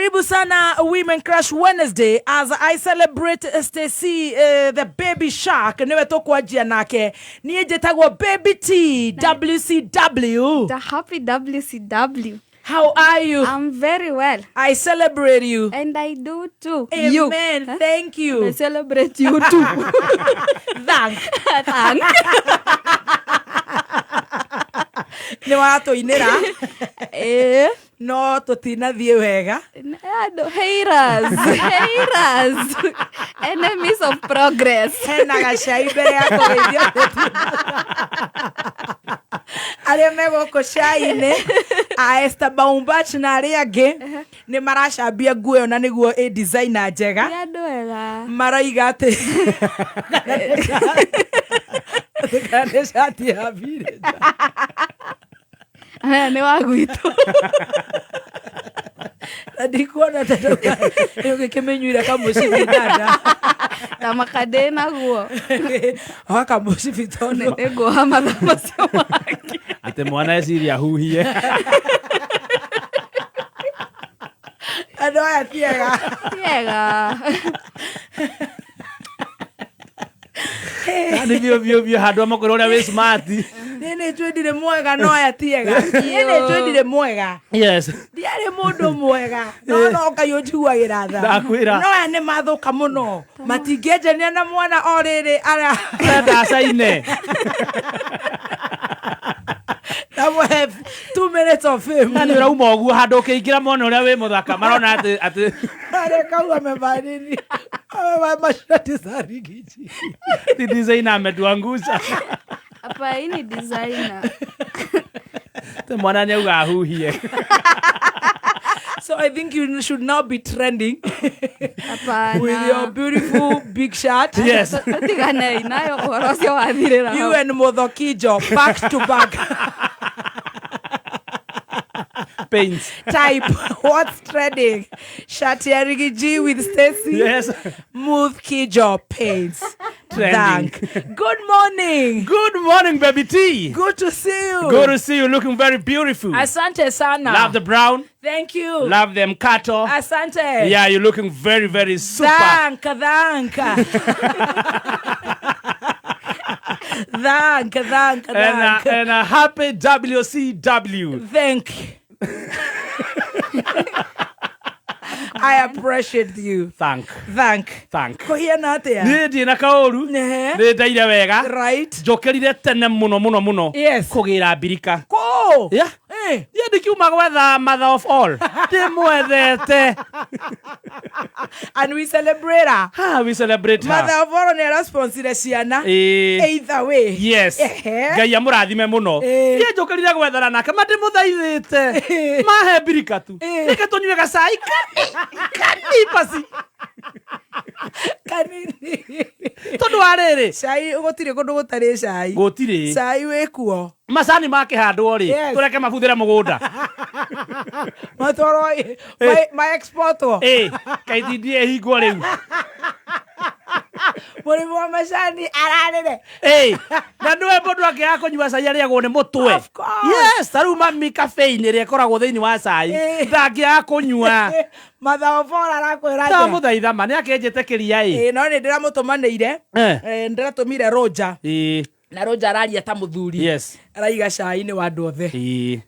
Karibu sana Women Crush Wednesday as I celebrate Stacy the baby shark. Niwe tokwajia nake. Niye jetagwa baby T WCW. The happy WCW. How are you? I'm very well. I celebrate you. And I do too. Amen. You. Thank you. I celebrate you too. Thank. Thank. Ni wato inera. No tutina thie wega. Haters. Enemies of progress. Hena gacai mbere ya kũgeithia. Arĩa megũkũ cai-inĩ a Esther Baumbach na arĩa angĩ nĩ maracambia nguo na nĩguo designer njega. Andũ wega. Maraiga atĩ kana shati ya vile. Nĩ wagwitũ. Ndikuona tatoka. Nĩũgĩkĩmenyuire kamucibi dada. Na makade naguo. Waka mucibi tono. Nĩguo mathaa macio make. Ate mwana eciria huhie. Andũ aya tiega. Tiega. Nĩ bio handũ amakwĩra ũrĩa wĩ smart. Nene twendire mwega no aya tiega. Nene twendire mwega. Yes. Ndiarĩ mũndũ mwega. No kayũnjiguagĩra tha. Ndakwĩra. No aya nĩ mathũka mũno. Matingĩenjania na mwana o rĩrĩ ara. Ndacaine. That will have 2 minutes of fame. Na nĩ ũrauma ũguo handũ ũkĩingĩra mwana ũrĩa wĩ mũthaka marona atĩ Are kau amebariri. Mashati za Riggy. ti designer ametuangusha. Hapa hii ni designer. Te mwana nyauga huhie. So I think you should now be trending Hapana. with your beautiful big shirt. Yes. Tigane nayo ũhoro ũcio wathirĩra. You and Mothokijo back to back. Paints. Type what's trending? Shati ya Riggy G with Stacy. Yes. Muth Kijo paints. Trending. Thank. Good morning. Good morning, baby T. Good to see you. Good to see you, looking very beautiful. Asante sana. Love the brown. Thank you. Love them cattle. Asante. Yeah, you're looking very, very super. Thank. And a happy WCW. Thank. I appreciate you. Thank. Kuhiana atia. Nĩ ndĩ na kaũru. Nĩ ndaire wega. Right. Njokerire tene mũno. Yes. Kũgĩra mbirika. Ko. Yeah. Ndiĩ ndikiuma gwetha mother of all. Ndĩmwethete. And we celebrate her. We celebrate her. Mother of all nĩ responsire ciana. Either way. Yes. Ngai amũrathime mũno. Ndiĩ njokerire gwethana nake mandĩmũthaithĩte. Mahe mbirika tu. Reke tũnyue gacai kanipasi. Kanini. Tondũ wa rĩrĩ. Cai gũtirĩ kũndũ gũtarĩ cai. Gũtirĩ. Cai wĩkuo. Macani makĩhandwo rĩ. Tũreke mabuthĩre mũgũnda. Matoro my exportwo. Kaitindie hingwo rĩu. Mũrĩmi wa macani ararĩre. Na nĩwe mũndũ angĩaga kũnyua cai arĩagwo nĩ mũtwe. Of course. Yes, tarĩu mami cafe-inĩ ĩrĩa ĩkoragwo thĩinĩ wa cai. Ndangĩaga kũnyua. Mother of all arakwĩra atĩa. Ndamũthaitha ma nĩakĩnjĩte kĩria no nĩ ndĩramũtũmanĩire. Ndĩratũmire Roja. Na Roja araria ta mũthuri. Yes. Araiga cai-inĩ wa andũ othe.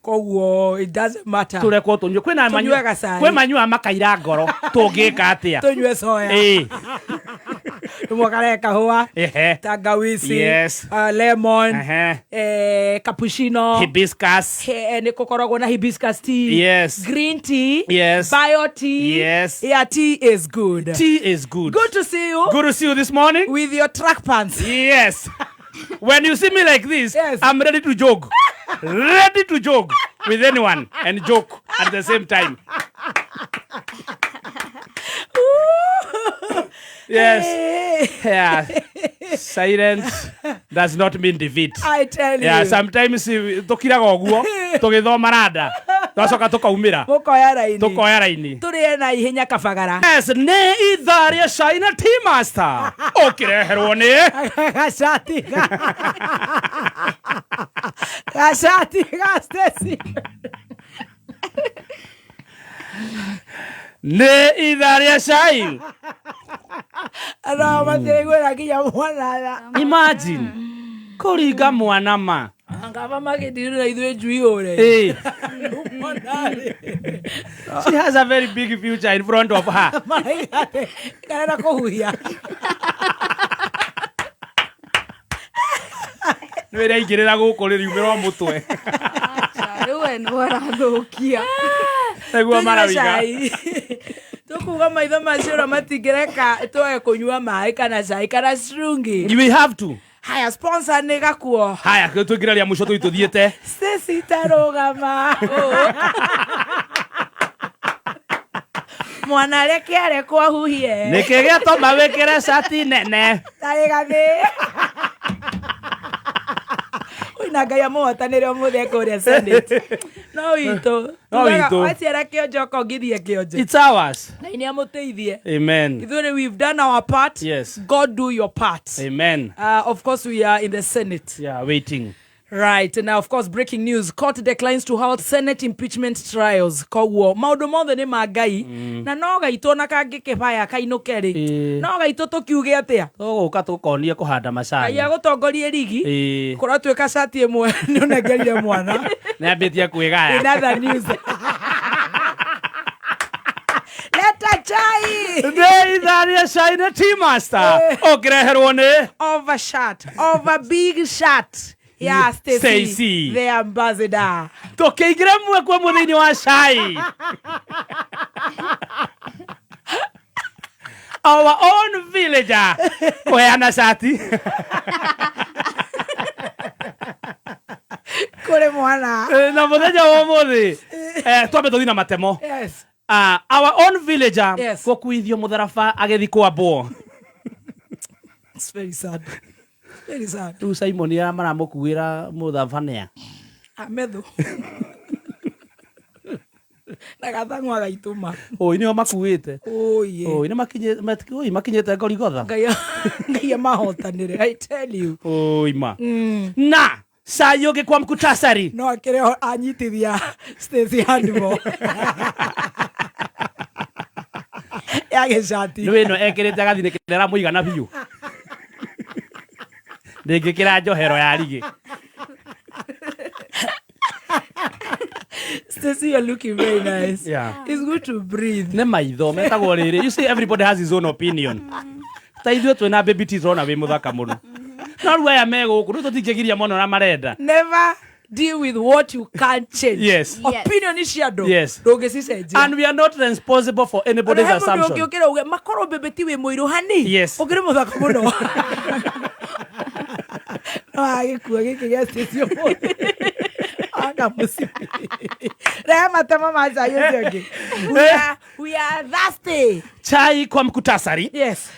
Koguo it doesn't matter. Tũrekwo tũnyue. Kwĩ manyua makaira ngoro. Tũngĩka atĩa. Tũnyue soya. Mwakare kahũa. Tangawizi. Yes. Lemon. Cappuccino. Hibiscus. Nĩ gũkoragwo na hibiscus tea. Yes. Green tea. Yes. Bio tea. Yes. Yeah, tea is good. Tea is good. Good to see you. Good to see you this morning. With your track pants. Yes. When you see me like this, yes. I'm ready to joke. Ready to joke with anyone and joke at the same time. Yes. Yeah. Silence does not mean defeat. I tell you. Yeah, sometimes tũkiraga ũguo, tũgĩthoma rada. Twacoka tũkaumĩra. Tũkoya raini. Tũrĩe na ihenya kabagara. Yes, nĩ ithaa rĩa cai na Tea Master. Ũkĩreherwo nĩ Gacati. Gacati ga Stacy. Ne idharia shai. Ara mategwera kinya mwana. Imagine. Kuriga mwana ma. Angava magedirira ithwe njui ore. Hey. She has a very big future in front of her. Kana kuhuia. Nwera ingirira guku ri riumiro mutwe. Riwe no arathukia. Negua marawiga. Tukuga maitho macio matingireka twoe kunyua mai kana cai kana strungi. You will have to. Haya sponsor ni gakuo. Haya twingiraria muco tuthiete. Stacy tarugama. Mwana reke are kwa huhie. Nikege to mawekere shati nene. Tarigame. Na gaya muhotanire omuthe kuria Senate. No ito. Waciara kionjo kongithie kionjo. It's ours. Na ini amuteithie. Amen. Ithuĩ we've done our part. Yes. God do your part. Amen. Of course we are in the Senate. Yeah, waiting. Right. Now, of course, breaking news. Court declines to hold Senate impeachment trials. Koguo. Maundu mothe ni magai. Na no gaitwo na kangikebaya kainukeri. No gaitwo tukiuge atia. Tuguka tukonie kuhanda macani. Aya gutongorie Riggy. Kuratwika cati imwe ni unengerire mwana. Niambitie kwigaya. In other news. Leta chai. Ne idharia shai na tea master. Okireherwo ni Overshot. Over big shot. Yeah, Stacy, the ambassador. Tukiingira mwe kwa muthini wa shai. Our own villager. Kweana shati. Kure mwana. Na muthenya wa muthi. Twambe tuthina matemo. Yes. Our own villager. Yes. Kukuithio mutharaba agethi kwambo. It's very sad. Very sad. Tu Simon ya maramukuira muthabania. Ametho. Nagathangwa gaituma. Oi ni makuite. Oi. Oi ni makinyete Gorigotha. Ngaya mahotanire. I tell you. Oi ma. Na sayoge kwa mkutasari. No akire anyitithia Stacy handbo. Yage shati. Nwe no ekirite agathine kirera muigana biu. Ndingikira njohero ya Riggy. Stacy, you're looking very nice. Yeah. It's good to breathe. Ne maitho metagwo riri. You see, everybody has his own opinion. Ta ithuĩ twĩna baby teeth rona wĩ mũthaka mũno. No rĩu aya me gũkũ rĩu tũtingĩgiria mũno na marenda. Never deal with what you can't change. Yes. Opinion is shadow. Yes. And we are not responsible for anybody's assumption. Makoro bebeti we muiru hani. Yes. Ogere muthaka muno. Agikuwa gĩkĩgĩa Stacy ũmũthĩ. Anga musi. Rema tama maza yote. We are thirsty. Chai kwa mkutasari. Yes.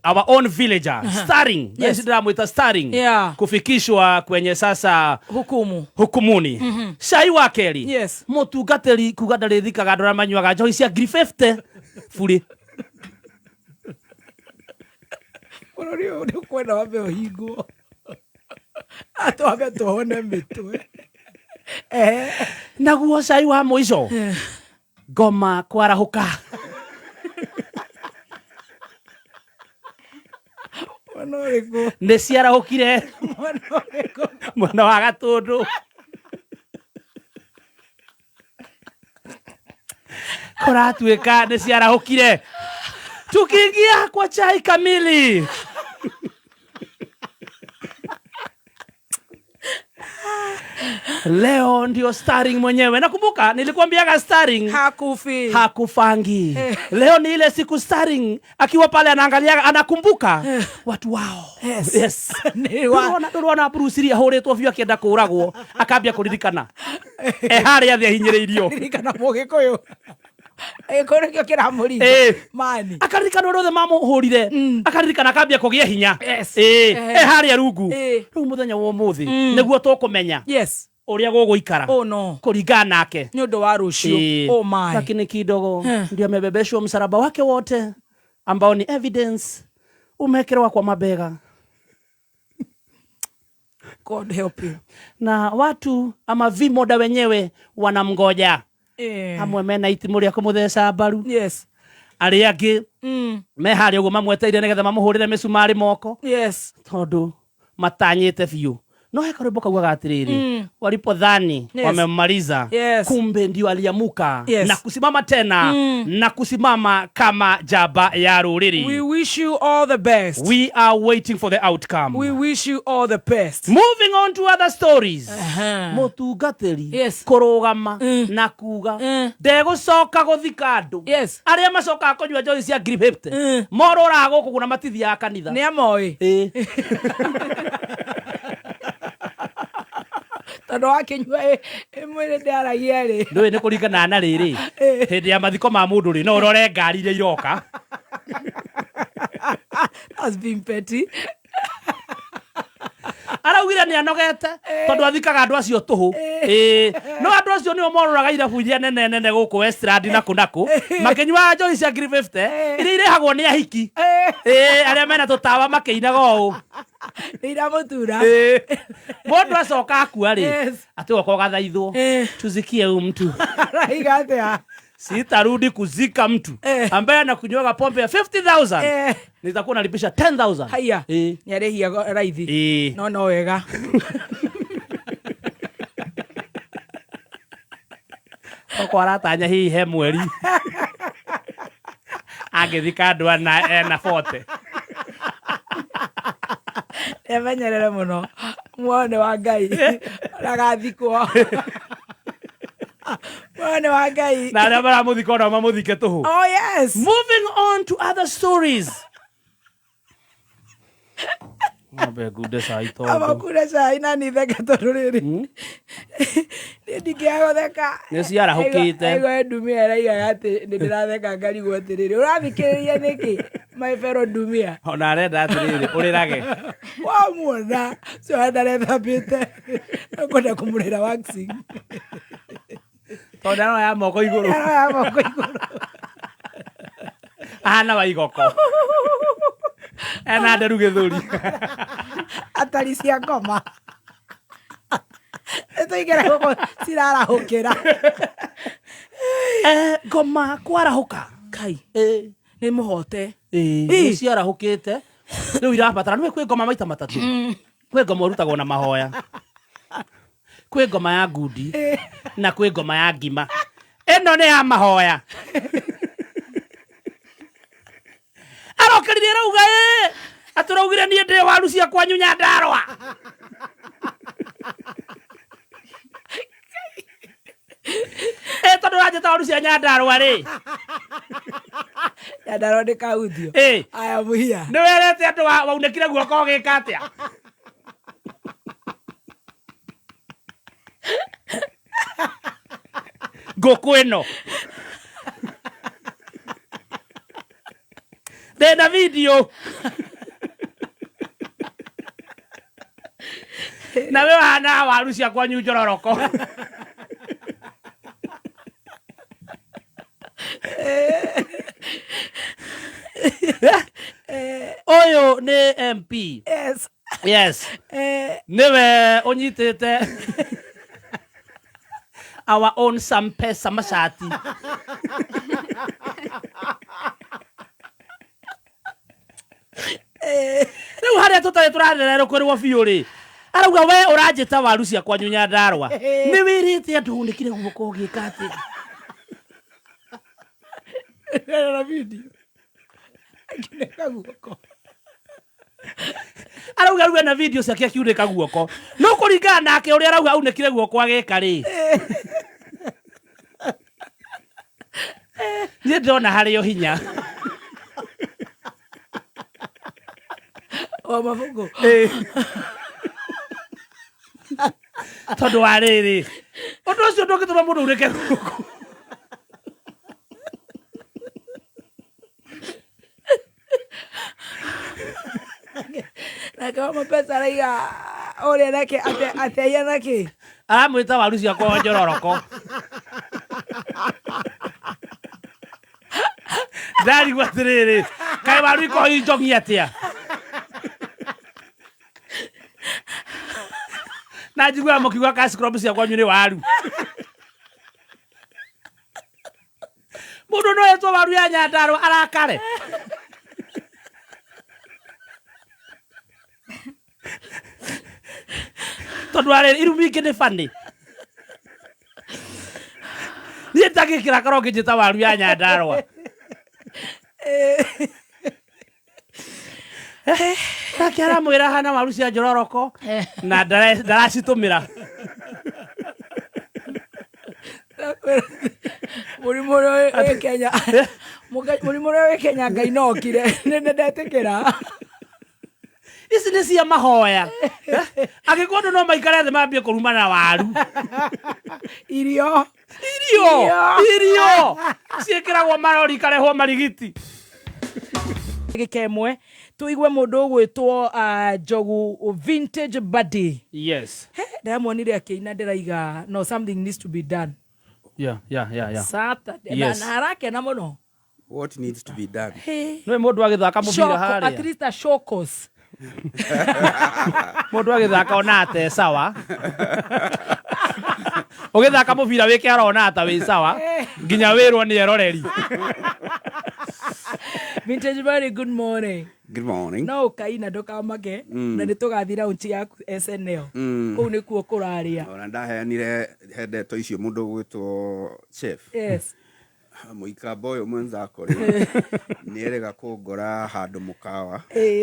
Our own villager starring. Yes. Ndamwita starring. Yeah. Kufikishwa kwenye sasa hukumuni. Shai wa keri. Yes. Mutungatiri kuuga ndarithikanaga ndora manyuaga njohi cia 50 buri. Kururia ni kwenda wabe ohingo. Ato wabe tuhone mitwe. Naguo shai wa muico. Ngoma Kwarahuka. Manoreko. Nĩ ciarahũkire. Manoreko. Mwana wa Gatundu. Kũratuĩka nĩ ciarahũkire. Tukiingia kwa chai kamili. Leo ndio starring mwenyewe. Nakumbuka nilikwambiaga starring hakufangi. Leo ni ile siku starring akiwa pale anaangalia anakumbuka watu wao. Yes. Ndirona Bruce Lee ahoretwo biũ akienda kũragwo akambia kũririkana. Harĩa thĩ hinyĩrĩirio. Ririkana Mũgĩkũyũ. Kĩrĩa kĩramũrinda. Mani. Akaririkana ũrĩa othe mamũhũrire. Akaririkana akambia kũgĩa hinya. Harĩa rungu. Rĩu mũthenya wa ũmũthĩ nĩguo tũkũmenya. Yes. Ũrĩa gũgũikara. Oh no. Kũringana nake. Nĩ ũndũ wa rũciũ. Oh my. Lakini kidogo ndio amebebeshwa msalaba wake wote ambao ni evidence umewekewa kwa mabega. God help you. Na watu ama vimoda wenyewe wanamgoja. amwe mena itimu ria kumutheca mbaru yes ari angi me hari uguo mamweteire nigetha mamuhurire micumari moko yes tondu matanyite biu no heka rwimbo kaugaga atiriri walipodhani wamemmaliza kumbe ndio aliamuka na kusimama tena na kusimama kama jaba ya ruriri. We wish you all the best. We are waiting for the outcome. We wish you all the best. Moving on to other stories. Mutungatiri kurugama na kuuga ndegucoka guthika andu aria macoka kunyua njohi cia ngiri 50 morora guku kuna matithi ya kanitha ni amoi tondu wakinyua mwire ndaragia ri ndui ni kuringana na riri hindi ya mathiko ma mundu ri no urore ngari iria iroka has been petty araugire ni anogete tondu athikaga andu acio tuhu no andu acio nio mororaga irabu iria nene guku Westland na kunaku makinyua njohi cia ngiri 50 iria irehagwo ni ahiki aria mena tutawa makiinaga uu iramutura mundu acoka akua ri ati goko gathaithwo tuzikie mtu raigatea sitarudi kuzika mtu ambaye anakunywa pombe ya 50,000 nitakuwa nalipisha 10,000 haya nyarehia raithi no wega kwa ratanya hii he mweri agithika andu na 40 emenyerere muno muone wa Ngai ragathikwo muone wa Ngai na aria baramuthika no mamuthike tuhu. Oh yes. Moving on to other stories. Mabe gude sai to aba kude sai na ni theka tondu riri ni ndikiago theka ni ciara hukite ego ndumia raiga ati ndiratheka ngari gwo atiriri urathikiriria niki my fellow ndumia ona arenda atiriri urirage wa muona so ndarenda bite kwenda kumurira waxing tondu no ya moko iguru ana wa igoko ena nderu githuri atari cia ngoma etoigera goko cirarahukira Ngoma Kwarahuka kai ni muhote ni ciarahukite riu irabatara ni kwi ngoma maita matatu kwi ngoma urutagwo na mahoya kwi ngoma ya ngundi na kwi ngoma ya ngima eno ni ya mahoya arokirire rauga aturaugire nie ndi waru cia kwanyu Nyandarua tondu rajeta waru cia Nyandarua ri Nyandarua ndi kauthio aya muhia ni werete andu waunekire guoko gika atia nguku ino ndena video na we wana waru cia kwanyu njororoko oyo ni MP yes niwe unyitite our own Sampesa Mashati riu haria tutari turarererwo kwirwo biu ri arauga we uranjita waru cia kwanyu Nyandarua ni wirite andu unikire guoko gika ati na video akineka guoko arauga ruga na video ciake akiuneka guoko no kuringana nake uria arauga aunekire guoko ageka ri ni ndona hario hinya o mafuko tondu wa riri undu ucio ndungituma mundu ureke guoko na kama pesa raiga ore nake ateya nake aramwita waru cia kwa njororoko ndari gwatiriri kai waru iko injongi atia na njigua mukiuga ka scrub cia kwanyu ni waru mundu no etwo waru ya Nyandarua arakare tondu ari irumi ingi ni funny ni ndagikira karoki njita waru ya Nyandarua nake aramwira hana waru cia njororoko na ndaracitumira Murimu we Kenya murimu we Kenya Ngai nokire ndetekera ici nĩ cia mahoya angĩkorwo no maikare thĩ mambie kũruma na waru irio ciĩkĩragwo marori karehwo marigiti gĩkemwe tuigue mũndũ ũgwĩtwo Njogu vintage buddy. Yes. Ndamonire akĩina ndĩraiga no something needs to be done. Yeah. Saturday. Yes. Na harakena mũno. What needs to be done? Nĩ mũndũ agĩthaka mũbira harĩa. At least a showcase. Mũndũ agĩthaka ona ate sawa. Ũgĩthaka mũbira wĩke arona ata wĩ sawa. Nginya wĩrwo nĩ eroreri. Vintage buddy, good morning. Good morning. No kaina ndokamake na nĩtũgathira unchi yaku SNL. Kũu nĩkuo kũraria. Ona ndaheanire hendeto icio mũndũ gwĩtwo chef. Yes. Mũikamba ũyũ mwenzako rĩ nĩerega kũngora handũ mũkawa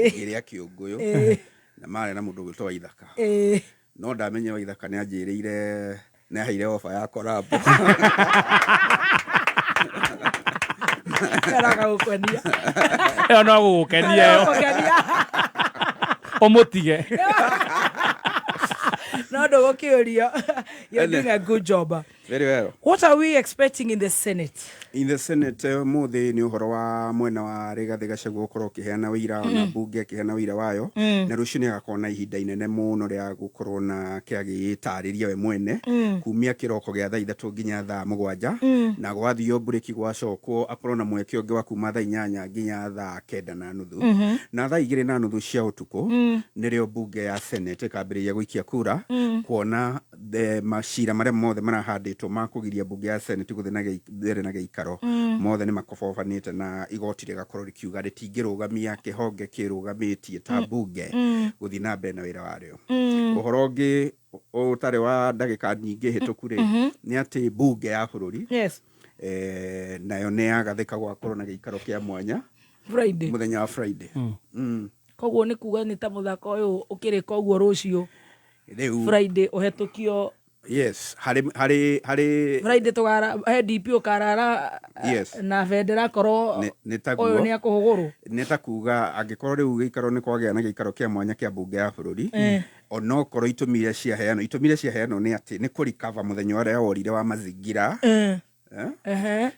ĩrĩa kĩũngũyũ na marĩ na mũndũ gwĩtwo Waithaka. No ndamenye Waithaka nĩanjĩrĩire nĩaheire ofa ya collab. Karaga gũkwenia. Ĩyo no gũgũkenia ĩyo. Ũmũtige. No ndũgũkĩũrio. You're doing a good job. Very well. What are we expecting in the Senate? In the Senate mũthĩ nĩ ũhoro wa mwena wa Rigathi Gachagua gũkorwo ũkĩheana ũira na mbunge akĩheana ũira wayo na rũciũ nĩagakorwo na ihinda inene mũno rĩa gũkorwo na kĩagĩtarĩria we mwene kumia kĩroko gĩa thaa 3 nginya thaa 7 na gwathio break gwacokwo akorwo na mweke ũngĩ wa kuma thaa 8 nginya thaa 9:30 na thaa 2:30 cia ũtukũ nĩrĩo mbunge ya Senate ĩkambĩrĩria gũikia kura kuona macira marĩa mothe marahandĩtwo ma kũgiria mbunge ya Senate gũthiĩ mbere na gĩikaro mothe nĩ makobobanĩte na igoti rĩgakorwo rĩkiuga rĩtingĩrũgamia kĩhonge kĩrũgamĩtie ta mbunge gũthiĩ na mbere na wĩra warĩo. Ũhoro ũngĩ ũtarĩ wa ndagĩka nyingĩ hĩtũku rĩ nĩ atĩ mbunge ya bũrũri nayo nĩ yagathĩka gwakorwo na gĩikaro kĩa mwanya Friday mũthenya wa Friday. Koguo nĩ kuga nĩ ta mũthako ũyũ ũkĩrĩka ũguo rũciũ Friday ũhetũkio. Yes, hari Friday tugara DP ukarara na federa korwo nitaguo ni akuhuguru nitakuga angikorwo riu gĩikaro ni kwagĩa na gĩikaro kĩa mwanya kĩa mbunge ya bũrũri ono korwo itumire cia heano nĩ atĩ nĩ kũrikava mũthenya ũrĩa worire wa mazingira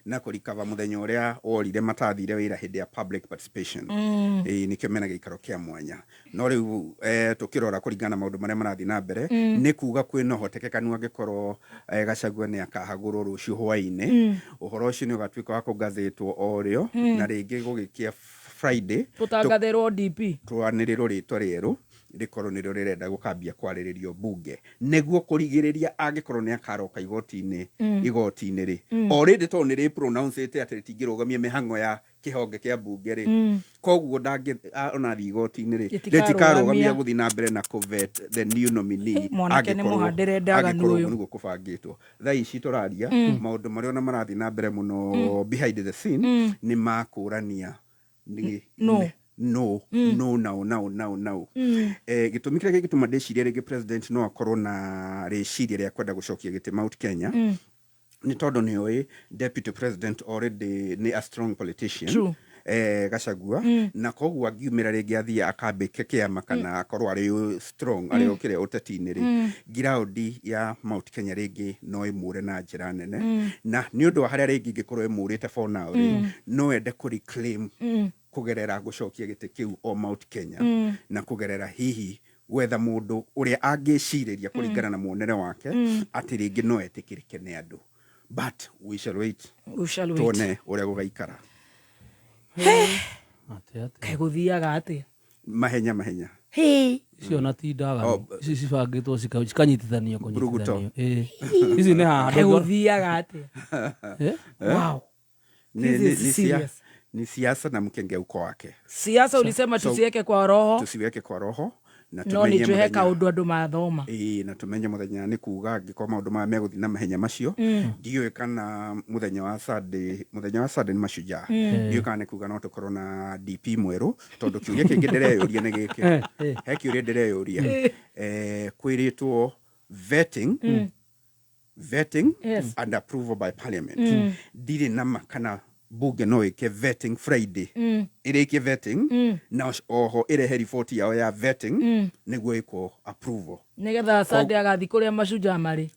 na kũrikava mũthenya ũrĩa worire matathire wĩra hĩndĩ ya public participation nĩkĩo mena gĩikaro kĩa mwanya no rĩu tũkĩrora kũringana maũndũ marĩa marathiĩ na mbere nĩ kuga kwĩna ũhotekekanu angĩkorwo Gachagua nĩ akahagũrwo rũciũ hwaĩ-inĩ ũhoro ũcio nĩ ũgatuĩka wa kũgathĩtwo o rĩo na rĩngĩ gũgĩkia Friday tũtangathĩrwo DP twanĩrĩrwo rĩtwa rĩerũ rĩkorwo nĩrĩo rĩrenda gũkambia kwarĩrĩrio mbunge nĩguo kũrigĩrĩria angĩkorwo nĩ akaroka igoti-inĩ rĩ already to nĩ pronounce atĩ rĩtingĩrũgamia mĩhang'o ya kĩhonge kĩa mbunge rĩ koguo ona igoti-inĩ rĩ rĩtikarũgamia gũthiĩ na mbere na covet the new nominee angĩkorwo nĩguo kũbangĩtwo thaa ici tũraria maũndũ marĩa ona marathiĩ na mbere mũno behind the scene nĩ makũrania no. Gĩtũmi kĩrĩa gĩtũma ndĩcirie rĩngĩ president no akorwo na rĩciria rĩa kwenda gũcokia gĩtĩ Mount Kenya nĩ tondũ nĩ oĩ deputy president already nĩ a strong politician Gachagua na koguo angiumĩra rĩngĩ athiĩ akambĩke kĩama kana akorwo arĩ strong arĩ ũkĩrĩa ũteti-inĩ rĩ ground ya Mount Kenya rĩngĩ no ĩmũre na njĩra nene na nĩ ũndũ wa harĩa rĩngĩ ingĩkorwo ĩmũrĩte for now rĩ no ende kũreclaim kugerera gũcokia gĩtĩ kĩu o Mount Kenya na kugerera hihi gwetha mũndũ ũrĩa angĩcirĩria kũringana na muonere wake atĩ rĩngĩ no etĩkĩrĩke nĩ andũ but we shall wait tuone ũrĩa gũgaikara kaĩ gũthiaga atĩa mahenya cio na tindaga cibangĩtwo cikanyitithanio kũnyitithanio ici nĩ haha kaĩ gũthiaga atĩa wow ni siasa na mkengeuko wake. Siasa ulisema tusiweke kwa roho. Tusiweke kwa roho. No ni tuheka undu andu mathoma. Na tumenye muthenya ni kuuga angiko maundu ma meguthi na mahenya macio. Ndiyo kana muthenya wa Sunday ni mashujaa. Ndiyo kana kuuga no tukorwo na DP mweru tondu kiuria kingi ndireyuria ni giki. He kiuria ndireyuria. Kwiritwo vetting and approval by parliament. Ndiri nama kana bunge no ike vetting Friday. Ireke vetting na oho irehe report yao ya vetting niguo iko approval. Nigetha Sunday agathi kuria mashujaa mari.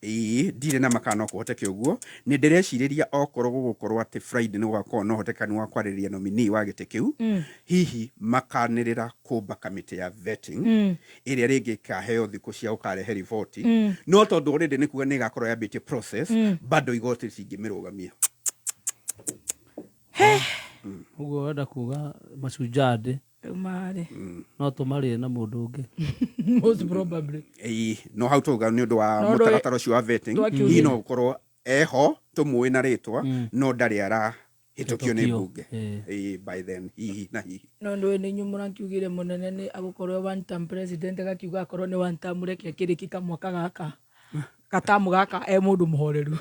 Ndire na makano kuhoteke uguo. Ni ndirecireria okorwo gugukorwo ati Friday ni gwakorwo no hotekani wa kwariria nominee wa gite kiu. Hihi makanirira kumba kamite ya vetting iria ringi kaheo thiku cia ukarehe report. No tondu already ni kuga ni gakorwo yambite process bado igoti cingimirugamia. Ugo wenda kuga mashujaa ndi mari no tumari na mundu ungi most probably no how to ga ni undu wa mutaratara cio wa vetting no ukorwo eho tumui na ritwa no ndari ara hitokio ni bunge by then na no ndo ni nyumura kiugire munene ni agukorwo one term president gakiuga akorwo ni one term reke kirikika mwaka gaka katamu gaka mundu muhoreru